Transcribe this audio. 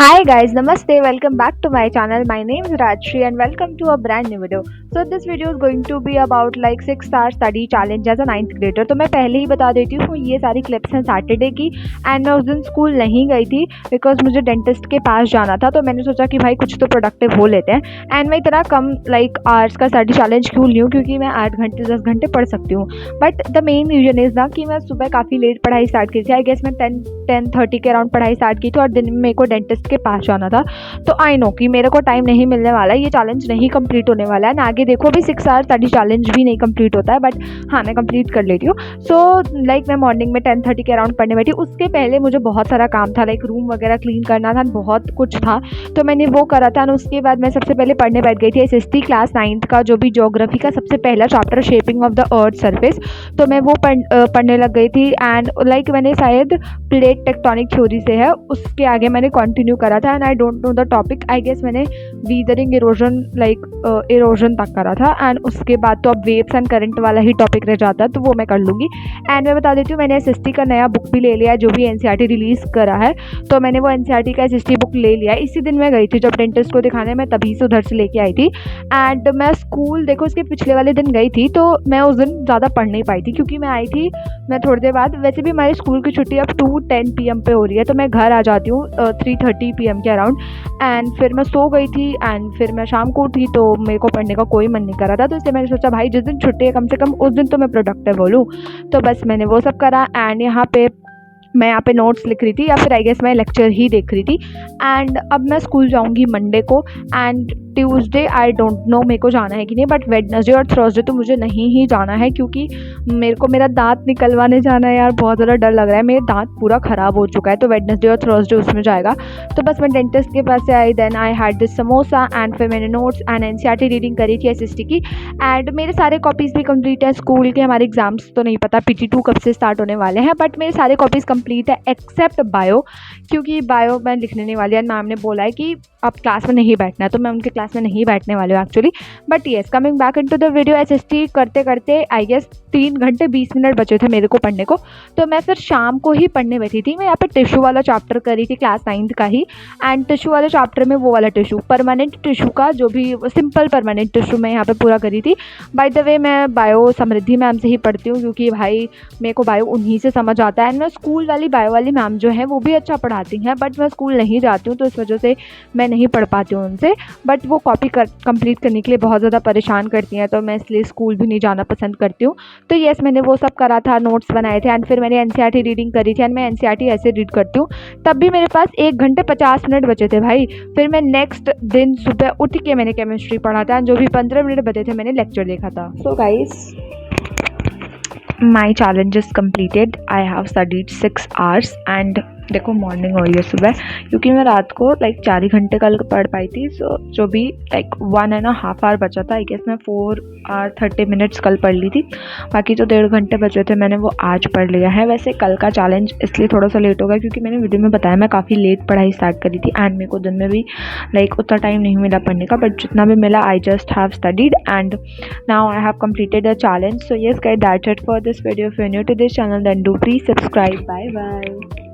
Hi guys, Namaste. Welcome back to my channel. My name is Rajshri and welcome to a brand new video. So this video is going to be about like 6 hour study challenge as a 9th grader. तो मैं पहले ही बता देती हूँ ये सारी clips हैं Saturday की एंड मैं उस दिन स्कूल नहीं गई थी बिकॉज मुझे डेंटिस्ट के पास जाना था। तो मैंने सोचा कि भाई कुछ तो प्रोडक्टिव हो लेते हैं एंड मैं इतना कम लाइक आवर्स का स्टडी चैलेंज क्यों ली हूँ क्योंकि मैं 8 घंटे 10 घंटे पढ़ सकती हूँ। But the main reason is ना कि मैं सुबह काफ़ी लेट पढ़ाई स्टार्ट की थी। आई गेस मैं 10:30 के अराउंड पढ़ाई स्टार्ट की थी और दिन में मेरे को डेंटिस्ट के पास जाना था। तो आई नो कि मेरे को टाइम नहीं मिलने वाला है, ये चैलेंज नहीं कंप्लीट होने वाला है ना। आगे देखो भी 6 आवर स्टडी चैलेंज भी नहीं कंप्लीट होता है बट हाँ मैं कंप्लीट कर लेती हूँ। सो लाइक मैं मॉर्निंग में 10:30 के अराउंड पढ़ने बैठी। उसके पहले मुझे बहुत सारा काम था, लाइक रूम वगैरह क्लीन करना था, बहुत कुछ था तो मैंने वो करा था। और उसके बाद मैं सबसे पहले पढ़ने बैठ गई थी एसएसटी क्लास 9th का जो भी ज्योग्राफी का सबसे पहला chapter shaping of the earth surface. तो मैं वो पढ़ने लग गई थी एंड लाइक मैंने शायद प्लेट टेक्टोनिक थ्योरी से है उसके आगे मैंने कंटिन्यू करा था and I don't know the topic. I guess मैंने वीदरिंग इरोजन लाइक इरोजन तक करा था एंड उसके बाद तो अब वेव्स एंड करंट वाला ही टॉपिक रह जाता है तो वो मैं कर लूँगी। एंड मैं बता देती हूँ मैंने एसएसटी का नया बुक भी ले लिया है जो भी एनसीईआरटी रिलीज़ करा है। तो मैंने वो एनसीईआरटी का एसएसटी बुक ले लिया है। इसी दिन मैं गई थी जब डेंटिस्ट को दिखाने, मैं तभी से उधर से लेके आई थी। एंड मैं स्कूल देखो उसके पिछले वाले दिन गई थी तो मैं उस दिन ज़्यादा पढ़ नहीं पाई थी क्योंकि मैं आई थी मैं थोड़ी देर बाद। वैसे भी हमारी स्कूल की छुट्टी अब 2:10 PM पे हो रही है तो मैं घर आ जाती हूँ 3:30 PM के अराउंड। एंड फिर मैं सो गई थी एंड फिर मैं शाम को उठी तो मेरे को पढ़ने का कोई मन नहीं कर रहा था। तो इसलिए मैंने सोचा भाई जिस दिन छुट्टी है कम से कम उस दिन तो मैं प्रोडक्टिव बोलूँ। तो बस मैंने वो सब करा एंड मैं यहाँ पे नोट्स लिख रही थी या फिर आई गेस मैं लेक्चर ही देख रही थी। एंड अब मैं स्कूल जाऊँगी मंडे को and Tuesday I don't no मेरे को जाना है कि नहीं, बट वेडनेसडे और थर्सडे तो मुझे नहीं ही जाना है क्योंकि मेरे को मेरा दांत निकलवाने जाना है यार। बहुत ज़्यादा डर लग रहा है, मेरा दांत पूरा ख़राब हो चुका है। तो वेडनेसडे और थर्सडे उसमें जाएगा। तो बस मैं डेंटिस्ट के पास से आई, then I had this samosa and फिर मैंने नोट्स एंड एनसीईआरटी रीडिंग करी थी एसएसटी की। एंड मेरे सारे कॉपीज़ भी कंप्लीट है स्कूल के। हमारे एग्जाम्स तो नहीं पता PT2 कब से स्टार्ट होने वाले हैं बट मेरे सारे कॉपीज़ कंप्लीट है एक्सेप्ट बायो, क्योंकि बायो मैं लिखने नहीं वाली है। मैम ने बोला है कि अब क्लास में नहीं बैठना है तो मैं उनके क्लास में नहीं बैठने वाली हूँ actually. But yes coming back into the video, SST करते करते आई गेस 3 घंटे 20 मिनट बचे थे मेरे को पढ़ने को। तो मैं फिर शाम को ही पढ़ने बैठी थी। मैं यहाँ पे टिश्यू वाला चैप्टर करी थी क्लास 9th का ही। एंड टिश्यू वाले चैप्टर में वो वाला टिश्यू परमानेंट टिश्यू का जो भी सिंपल परमानेंट टिश्यू मैं यहाँ पे पूरा करी थी। बाय द वे मैं बायो समृद्धि मैम से ही पढ़ती हूँ क्योंकि भाई मेरे को बायो उन्हीं से समझ आता है। एंड मैं स्कूल वाली बायो वाली मैम जो है वो भी अच्छा पढ़ाती हैं बट मैं स्कूल नहीं जाती हूँ तो इस वजह से मैं नहीं पढ़ पाती हूँ उनसे। बट वो कॉपी कंप्लीट करने के लिए बहुत ज़्यादा परेशान करती हैं तो मैं इसलिए स्कूल भी नहीं जाना पसंद करती हूँ। तो येस मैंने वो सब करा था, नोट्स बनाए थे एंड फिर मैंने एनसीईआरटी रीडिंग करी थी। एंड मैं एनसीईआरटी ऐसे रीड करती हूँ तब भी मेरे पास 1 घंटे 50 मिनट बचे थे भाई। फिर मैं नेक्स्ट दिन सुबह उठ के मैंने केमिस्ट्री पढ़ा था, जो भी 15 मिनट बचे थे मैंने लेक्चर देखा था। So guys my challenge is completed. I have studied 6 hours and देखो मॉर्निंग हो रही है सुबह क्योंकि मैं रात को लाइक 4 ही घंटे कल पढ़ पाई थी। सो जो भी लाइक 1.5 आवर बचा था आई गेस मैं 4 आवर 30 मिनट्स कल पढ़ ली थी। बाकी जो 1.5 घंटे बचे थे मैंने वो आज पढ़ लिया है। वैसे कल का चैलेंज इसलिए थोड़ा सा लेट होगा क्योंकि मैंने वीडियो में बताया मैं काफ़ी लेट पढ़ाई स्टार्ट करी थी एंड मेरे को दिन में भी लाइक उतना टाइम नहीं मिला पढ़ने का। बट जितना भी मिला I just have studied and now I have completed the challenge. So yes guys that's it for this video. If you are new to this channel then do please subscribe. Bye bye.